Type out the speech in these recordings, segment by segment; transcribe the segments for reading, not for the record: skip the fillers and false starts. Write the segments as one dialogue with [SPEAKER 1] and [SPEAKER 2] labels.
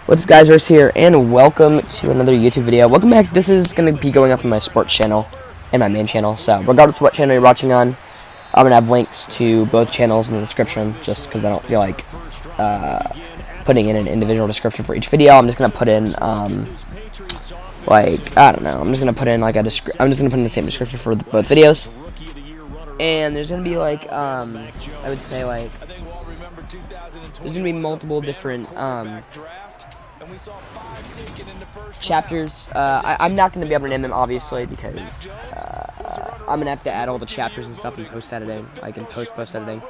[SPEAKER 1] What's up, guys? Rose here, and welcome to another YouTube video. Welcome back. This is going to be going up on my sports channel and my main channel. So, regardless of what channel you're watching on, I'm going to have links to both channels in the description, just because I don't feel like putting in an individual description for each video. I'm just going to put in, I don't know. I'm just going to put in, I'm just going to put in the same description for both videos. And there's going to be, I would say, there's going to be multiple different, chapters. I'm not going to be able to name them, obviously, because I'm going to have to add all the chapters and stuff in post-editing, in post-editing.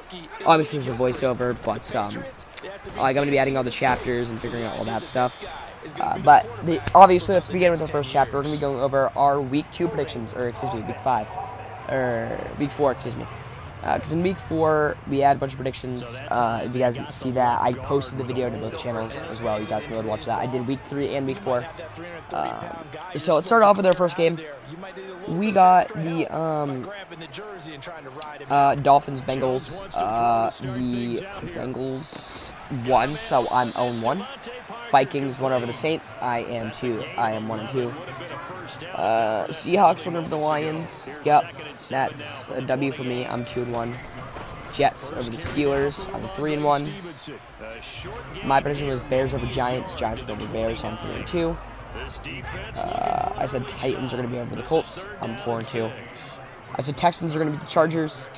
[SPEAKER 1] Obviously, there's a voiceover, but I'm going to be adding all the chapters and figuring out all that stuff. But obviously, let's begin with the first chapter. We're going to be going over our week 2 predictions, or excuse me, week 5, or week 4, excuse me. Because in week 4, we had a bunch of predictions. If you guys didn't see that, I posted the video to both channels as well. You guys can go and watch that. I did week 3 and week 4. So let's start off with our first game. We got the Dolphins-Bengals. The Bengals won, so I'm 0-1. Vikings won over the Saints. I am 1-2. Seahawks won over the Lions. Yep, that's a W for me. I'm 2-1. Jets over the Steelers. I'm 3-1. My prediction was Bears over Giants. Giants won over Bears. I'm 3-2. I said Titans are going to be over the Colts. I'm 4-2. I said Texans are going to beat the Chargers.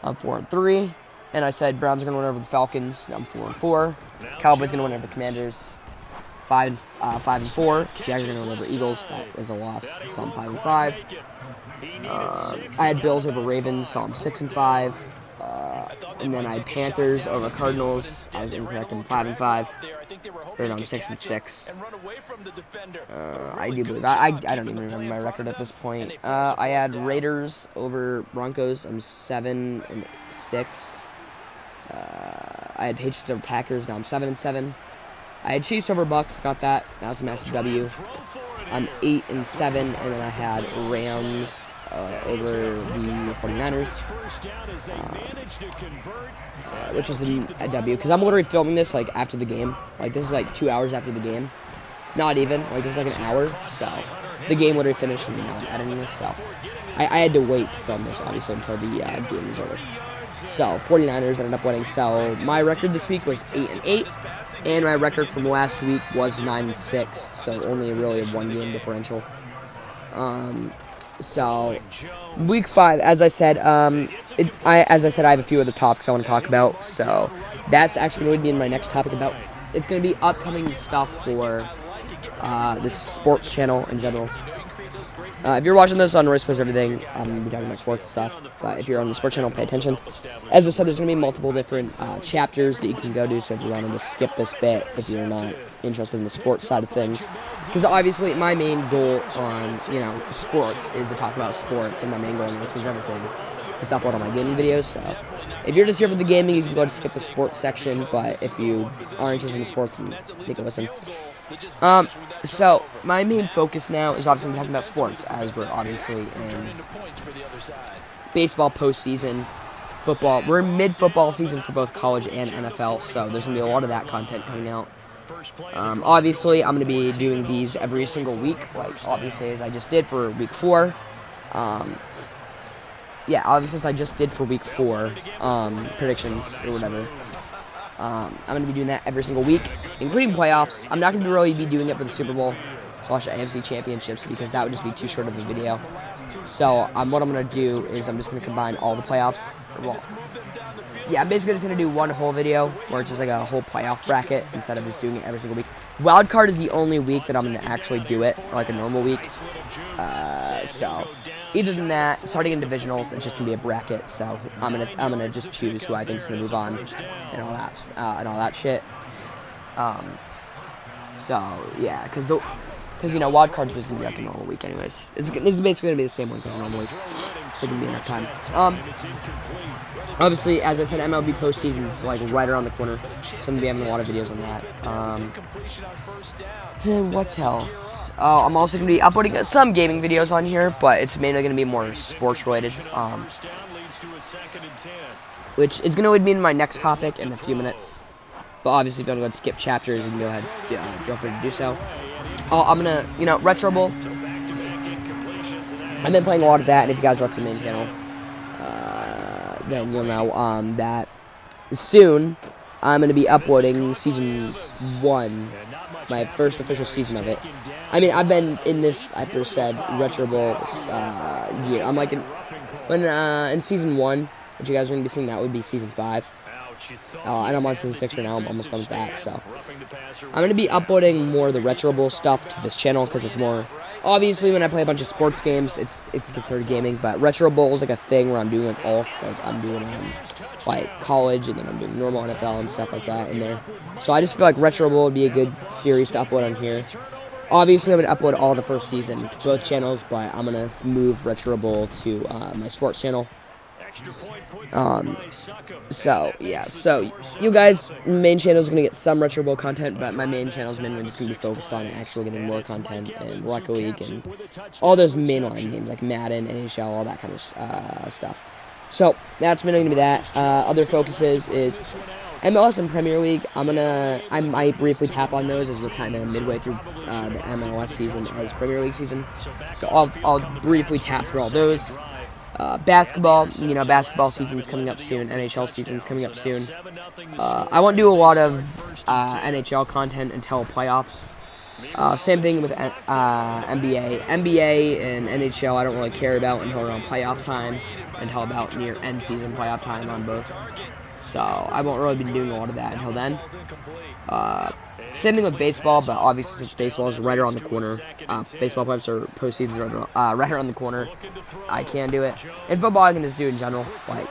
[SPEAKER 1] I'm 4-3. And I said Browns are going to win over the Falcons. I'm 4-4. Cowboys going to win over the Commanders. 5-4. Jags are going to win over Eagles. That is a loss. So I'm 5-5. I had Bills over Ravens. So I'm 6-5. And then I had Panthers over Cardinals. I was incorrect. I'm 5-5. Right on 6-6. I do believe I don't even remember my record at this point. I had Raiders over Broncos. I'm 7-6. I had Patriots over Packers. Now I'm 7-7. I had Chiefs over Bucks. Got that. That was a massive W. I'm 8-7, and then I had Rams over the 49ers, which is a W, because I'm literally filming this after the game. This is 2 hours after the game. Not even. This is an hour. So the game literally finished, and now I'm editing this. So I had to wait to film this, obviously, until the game was over. So 49ers ended up winning. So my record this week was 8-8. And my record from last week was 9-6, so only really a 1-game differential. So week 5, as I said, I have a few other topics I want to talk about. So that's actually going to be in my next topic about. It's going to be upcoming stuff for the sports channel in general. If you're watching this on Royce Plays Everything, I'm going to be talking about sports stuff. But if you're on the sports channel, pay attention. As I said, there's going to be multiple different chapters that you can go to. So if you want to skip this bit, if you're not interested in the sports side of things. Because obviously my main goal on, sports is to talk about sports. And my main goal on Royce Plays Everything is to upload all my gaming videos. So if you're just here for the gaming, you can go to skip the sports section. But if you are interested in sports, then take a listen. So my main focus now is obviously talking about sports, as we're obviously in baseball postseason, football. We're in mid-football season for both college and NFL, so there's going to be a lot of that content coming out. Obviously, I'm going to be doing these every single week, obviously, as I just did for week 4. Yeah, obviously, as I just did for week 4, predictions or whatever. I'm going to be doing that every single week, including playoffs. I'm not going to really be doing it for the Super Bowl / AFC Championships, because that would just be too short of a video. So what I'm going to do is I'm just going to combine all the playoffs. Well, yeah, I'm basically just going to do one whole video where it's just a whole playoff bracket instead of just doing it every single week. Wild card is the only week that I'm going to actually do it, like a normal week. So other than that, starting in divisionals, it's just gonna be a bracket. So I'm gonna just choose who I think is gonna move on and all that shit. So yeah, because wild cards was gonna be like a normal week anyways. It's basically gonna be the same one because it's a normal week, so it can be enough time. Obviously, as I said, MLB postseason is right around the corner, so I'm gonna be having a lot of videos on that. What else? Oh, I'm also gonna be uploading some gaming videos on here, but it's mainly gonna be more sports related. Which is gonna be in my next topic in a few minutes. But obviously, if you want to go and skip chapters, you can go ahead, feel free to do so. I'm gonna, Retro Bowl. I've been playing a lot of that, and if you guys watch the main channel, then you'll know that soon I'm gonna be uploading season 1, my first official season of it. I mean, I've been in this, I first said, Retro Bowl year. I'm like in season 1, which you guys are gonna be seeing, that would be season 5. And I'm on season 6 right now. I'm almost done with that. So I'm going to be uploading more of the Retro Bowl stuff to this channel because it's more... Obviously, when I play a bunch of sports games, it's considered gaming. But Retro Bowl is like a thing where I'm doing like all... Like, I'm doing like college, and then I'm doing normal NFL and stuff like that in there. So I just feel like Retro Bowl would be a good series to upload on here. Obviously, I'm going to upload all the first season to both channels, but I'm going to move Retro Bowl to my sports channel. So you guys, main channel is gonna get some Retro Bowl content, but my main channel is mainly just gonna be focused on actually getting more content and Rocket League and all those mainline games like Madden, NHL, all that kind of stuff. So that's mainly gonna be that. Other focuses is MLS and Premier League. I might briefly tap on those as we're kind of midway through the MLS season as Premier League season. So I'll briefly tap through all those. Basketball, basketball season's coming up soon. NHL season's coming up soon. I won't do a lot of NHL content until playoffs. Same thing with NBA. NBA and NHL I don't really care about until around playoff time, until about near end season playoff time on both. So I won't really be doing a lot of that until then. Same thing with baseball, but obviously since baseball is right around the corner, baseball playoffs or postseasons are right around the corner, I can do it. In football, I can just do it in general. Like,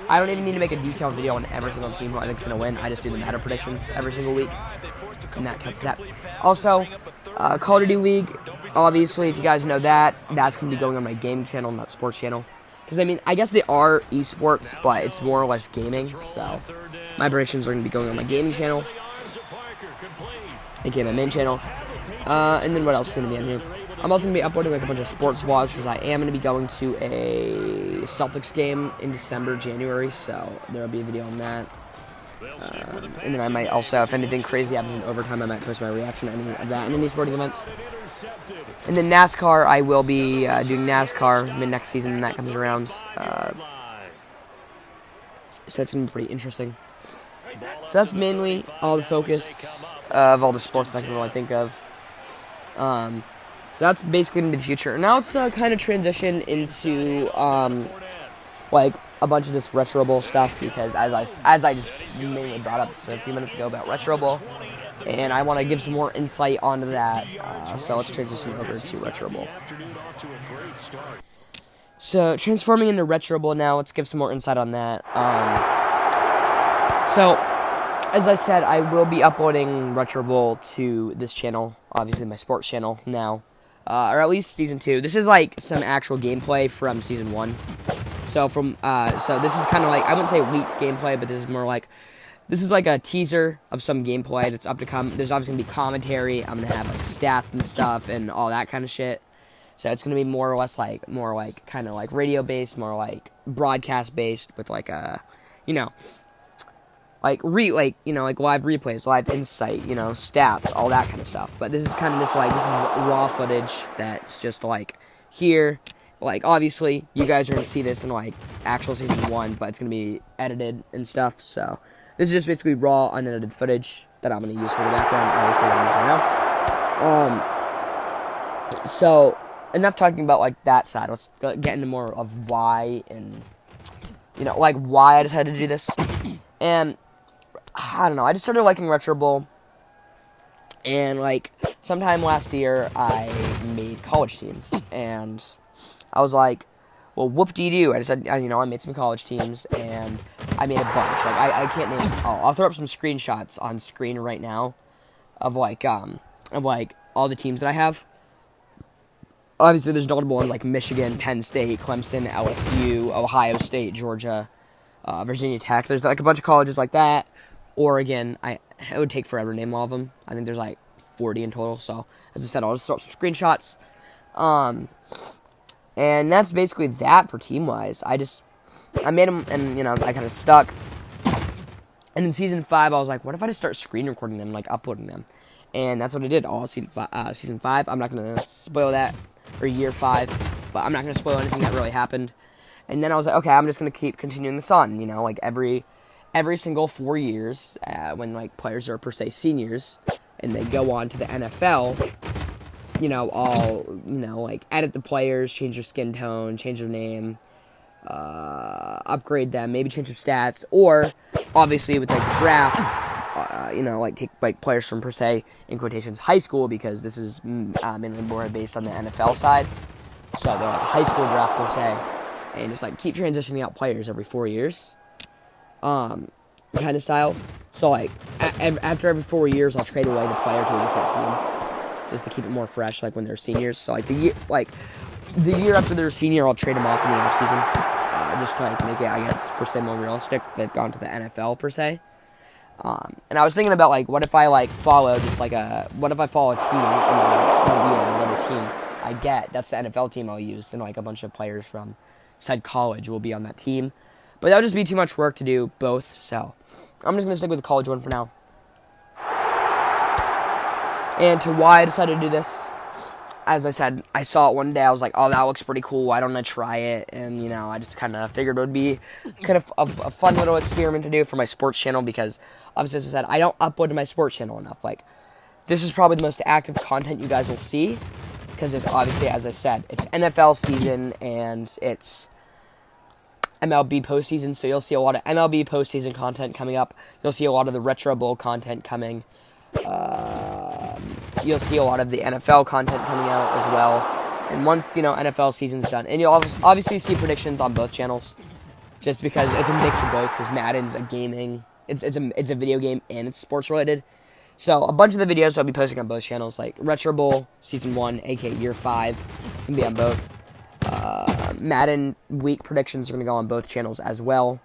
[SPEAKER 1] I don't even need to make a detailed video on every single team who I think's gonna win. I just do the meta predictions every single week, and that cuts that. Also, Call of Duty League. Obviously, if you guys know that, that's gonna be going on my game channel, not sports channel. Because I mean, I guess they are esports, but it's more or less gaming. So my predictions are gonna be going on my gaming channel. Okay, my main channel. And then what else is going to be on here? I'm also going to be uploading like a bunch of sports vlogs because I am going to be going to a Celtics game in December, January, so there will be a video on that. And then I might also, if anything crazy happens in overtime, I might post my reaction to any of that in any sporting events. And then NASCAR, I will be doing NASCAR mid-next season when that comes around. So that's going to be pretty interesting. So that's mainly all the focus of all the sports that I can really think of. So that's basically in the future. Now let's kind of transition into like a bunch of this Retro Bowl stuff because as I just mainly brought up a few minutes ago about Retro Bowl, and I want to give some more insight onto that. So let's transition over to Retro Bowl. So transforming into Retro Bowl now, let's give some more insight on that. So, as I said, I will be uploading Retro Bowl to this channel, obviously my sports channel now, or at least Season 2. This is like some actual gameplay from Season 1. So so this is kind of like, I wouldn't say leaked gameplay, but this is more like, this is like a teaser of some gameplay that's up to come. There's obviously going to be commentary. I'm going to have like stats and stuff and all that kind of shit. So it's going to be more or less like, kind of like radio-based, more like broadcast-based with like a, like live replays, live insight, stats, all that kind of stuff. But this is kind of this is raw footage that's just like here. Like obviously you guys are gonna see this in like actual Season 1, but it's gonna be edited and stuff. So this is just basically raw, unedited footage that I'm gonna use for the background. Obviously I'm using right now. So enough talking about like that side. Let's get into more of why and like why I decided to do this. And I don't know, I just started liking Retro Bowl, and like sometime last year I made college teams, and I was like, well, whoop-de-doo. I decided, I made some college teams, and I made a bunch. Like I can't name it all. I'll throw up some screenshots on screen right now of like all the teams that I have. Obviously there's notable ones like Michigan, Penn State, Clemson, LSU, Ohio State, Georgia, Virginia Tech. There's like a bunch of colleges like that. Oregon, it would take forever to name all of them. I think there's like 40 in total. So, as I said, I'll just throw up some screenshots. And that's basically that for team-wise. I made them, and, I kind of stuck. And in season 5, I was like, what if I just start screen recording them, like uploading them? And that's what I did all season 5. I'm not going to spoil that, or year 5, but I'm not going to spoil anything that really happened. And then I was like, okay, I'm just going to keep continuing this on, you know, like every single 4 years, when like players are per se seniors, and they go on to the NFL, you know, I'll, you know, like edit the players, change their skin tone, change their name, upgrade them, maybe change their stats, or obviously with like the draft, you know, like take like players from per se in quotations high school, because this is mainly more based on the NFL side. So they're like high school draft per se, and just like keep transitioning out players every 4 years, kind of style. So like after every 4 years, I'll trade away the player to a different team, just to keep it more fresh, like when they're seniors. So like the year after they're senior, I'll trade them off in the end of season, just to like make it, I guess, per se more realistic. They've gone to the NFL per se. And I was thinking about like, what if I like follow a team and then like split whatever team I get, that's the NFL team I'll use, and like a bunch of players from said college will be on that team. But that would just be too much work to do both, so I'm just going to stick with the college one for now. And to why I decided to do this, as I said, I saw it one day, I was like, oh, that looks pretty cool, why don't I try it? And, you know, I just kind of figured it would be kind of a fun little experiment to do for my sports channel, because, obviously, as I said, I don't upload to my sports channel enough. Like, this is probably the most active content you guys will see, because it's obviously, as I said, it's NFL season, and it's MLB postseason, so you'll see a lot of MLB postseason content coming up. You'll see a lot of the Retro Bowl content coming. You'll see a lot of the NFL content coming out as well. And once, you know, NFL season's done, and you'll obviously see predictions on both channels, just because it's a mix of both, because Madden's a gaming, it's a video game, and it's sports related. So a bunch of the videos I'll be posting on both channels, like Retro Bowl Season 1, aka Year 5, it's going to be on both. Madden week predictions are going to go on both channels as well.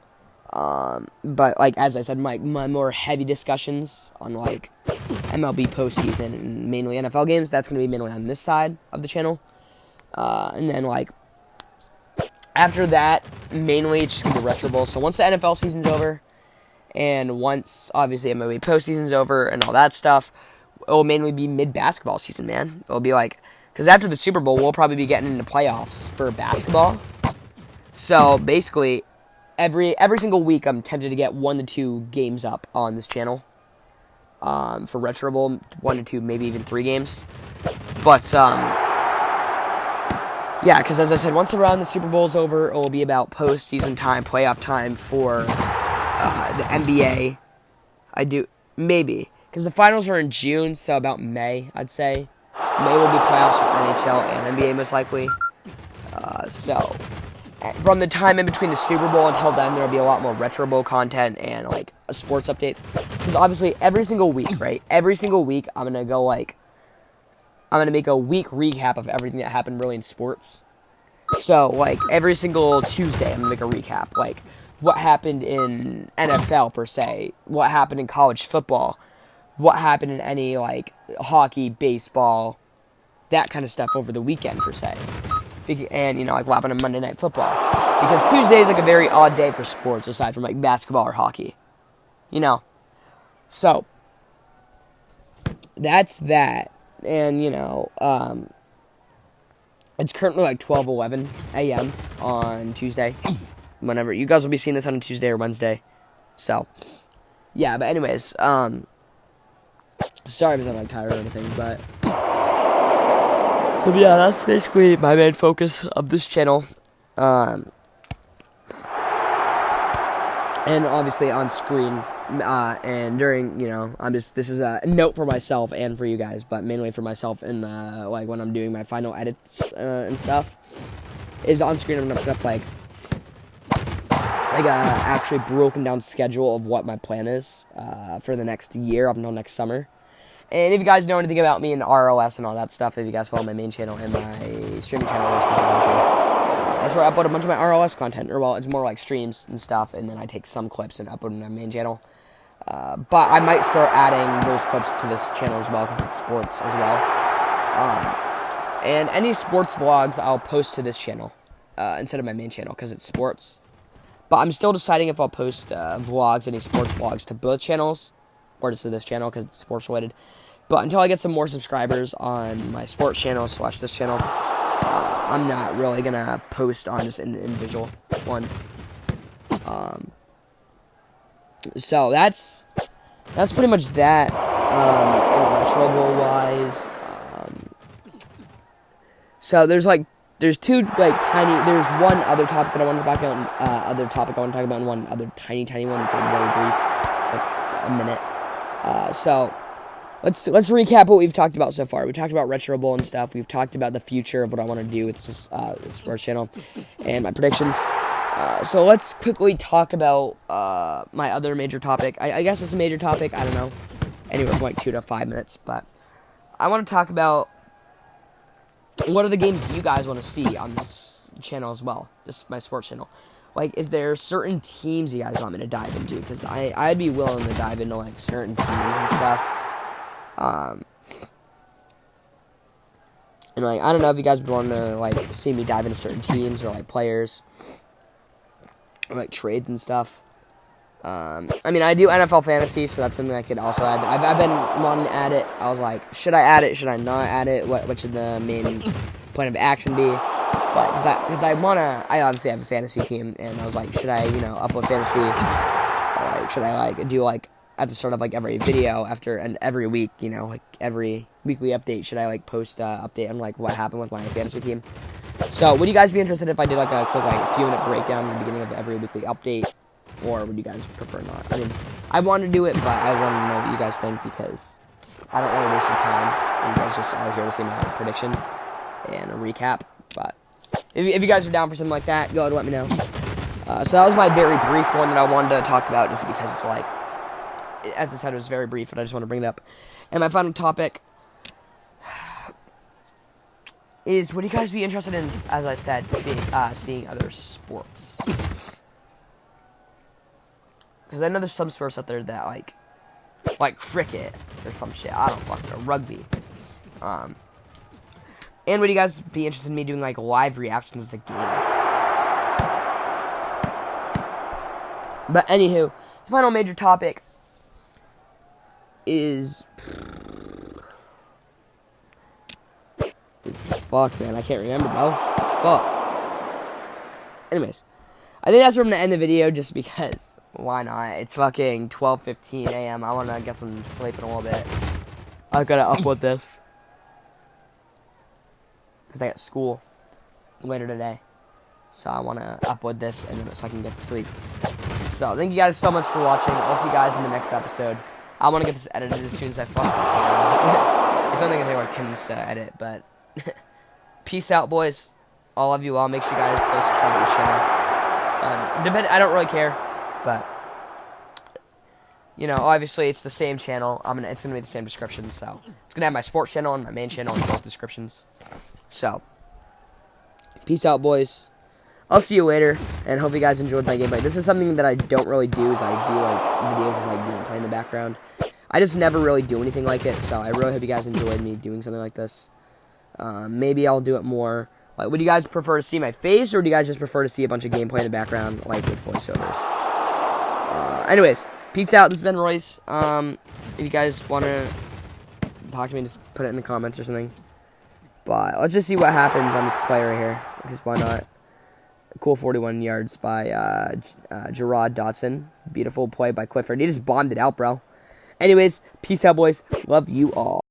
[SPEAKER 1] But, like, as I said, my more heavy discussions on, like, MLB postseason and mainly NFL games, that's going to be mainly on this side of the channel. And then, like, after that, mainly it's just going to be Retro Bowl. So once the NFL season's over, and once, obviously, MLB postseason's over and all that stuff, it will mainly be mid-basketball season, man. It will be, like, because after the Super Bowl, we'll probably be getting into playoffs for basketball. So, basically, every single week, I'm tempted to get 1 to 2 games up on this channel. For Retro Bowl, 1 to 2, maybe even 3 games. But, yeah, because as I said, once around the Super Bowl is over, it will be about postseason time, playoff time for the NBA. Maybe. Because the finals are in June, so about May, I'd say. May will be playoffs for NHL and NBA, most likely. So, from the time in between the Super Bowl until then, there will be a lot more Retro Bowl content and, like, sports updates. Because, obviously, every single week, right? Every single week, I'm going to go, like, I'm going to make a week recap of everything that happened, really, in sports. So, like, every single Tuesday, I'm going to make a recap. Like, what happened in NFL, per se. What happened in college football. What happened in any, like, hockey, baseball, that kind of stuff over the weekend, per se. And, you know, like, what happened on Monday Night Football. Because Tuesday is, like, a very odd day for sports, aside from, like, basketball or hockey. You know? So, that's that. And, you know, it's currently, like, 12:11 a.m. on Tuesday. Whenever. You guys will be seeing this on a Tuesday or Wednesday. So, yeah, but anyways, sorry if I'm, like, tired or anything, but so yeah, that's basically my main focus of this channel. And obviously on screen, and during, you know, this is a note for myself and for you guys, but mainly for myself in the, like, when I'm doing my final edits, and stuff, is on screen I'm gonna put up, like a actually broken down schedule of what my plan is, for the next year up until next summer. And if you guys know anything about me and ROS and all that stuff, if you guys follow my main channel and my streaming channel, that's where I upload a bunch of my ROS content. Or, well, it's more like streams and stuff, and then I take some clips and upload them to my main channel. But I might start adding those clips to this channel as well, because it's sports as well. And any sports vlogs I'll post to this channel, instead of my main channel, because it's sports. But I'm still deciding if I'll post vlogs, any sports vlogs, to both channels, or just to this channel because it's sports related. But until I get some more subscribers on my sports channel / this channel, I'm not really gonna post on just an individual one. So that's pretty much that. Trouble wise. So there's two there's one other topic that I want to talk about, and one other tiny one. It's like very brief. It's like a minute. So let's recap what we've talked about so far. We talked about Retro Bowl and stuff. We've talked about the future of what I want to do with this sports channel and my predictions. So let's quickly talk about my other major topic. I guess it's a major topic. I don't know. Anywhere from like 2 to 5 minutes, but I want to talk about what are the games you guys want to see on this channel as well. This is my sports channel. Like, is there certain teams you guys want me to dive into? Because I'd be willing to dive into like certain teams and stuff. And like, I don't know if you guys would want to like see me dive into certain teams or like players, or like trades and stuff. I mean, I do NFL fantasy, so that's something I could also add. I've been wanting to add it. I was like, should I add it? Should I not add it? What should the main point of action be? But because I obviously have a fantasy team, and I was like, should I, upload fantasy? Like, should I do at the start of every video and every week, like every weekly update? Should I post update on what happened with my fantasy team? So would you guys be interested if I did a quick few-minute breakdown at the beginning of every weekly update? Or would you guys prefer not? I mean, I want to do it, but I want to know what you guys think, because I don't want to waste your time. You guys just are here to see my predictions and a recap. But if you guys are down for something like that, go ahead and let me know. So that was my very brief one that I wanted to talk about, just because it's as I said, it was very brief, but I just want to bring it up. And my final topic is, would you guys be interested in, as I said, seeing other sports? Because I know there's some sports out there that like cricket or some shit. I don't fucking know, rugby. And would you guys be interested in me doing live reactions to games? But anywho, the final major topic is fuck, man. I can't remember, bro. Fuck. Anyways, I think that's where I'm gonna end the video, just because. Why not? It's fucking 12:15 a.m. I want to get some sleep in a little bit. I gotta upload this, because I got school later today. So I want to upload this so I can get to sleep. So thank you guys so much for watching. I'll see you guys in the next episode. I want to get this edited as soon as I fucking can. It's only going to take 10 minutes to edit, but peace out, boys. All of you all. Make sure you guys go subscribe to the channel. I don't really care. But, obviously it's the same channel. It's going to be the same description, so. It's going to have my sports channel and my main channel in both descriptions. So, peace out, boys. I'll see you later, and hope you guys enjoyed my gameplay. This is something that I don't really do, is I do, videos of, gameplay in the background. I just never really do anything like it, so I really hope you guys enjoyed me doing something like this. Maybe I'll do it more. Would you guys prefer to see my face, or do you guys just prefer to see a bunch of gameplay in the background, with voiceovers? Anyways, peace out. This has been Royce. If you guys want to talk to me, just put it in the comments or something. But let's just see what happens on this play right here, because why not? Cool 41 yards by Gerard Dotson. Beautiful play by Clifford. He just bombed it out, bro. Anyways, peace out, boys. Love you all.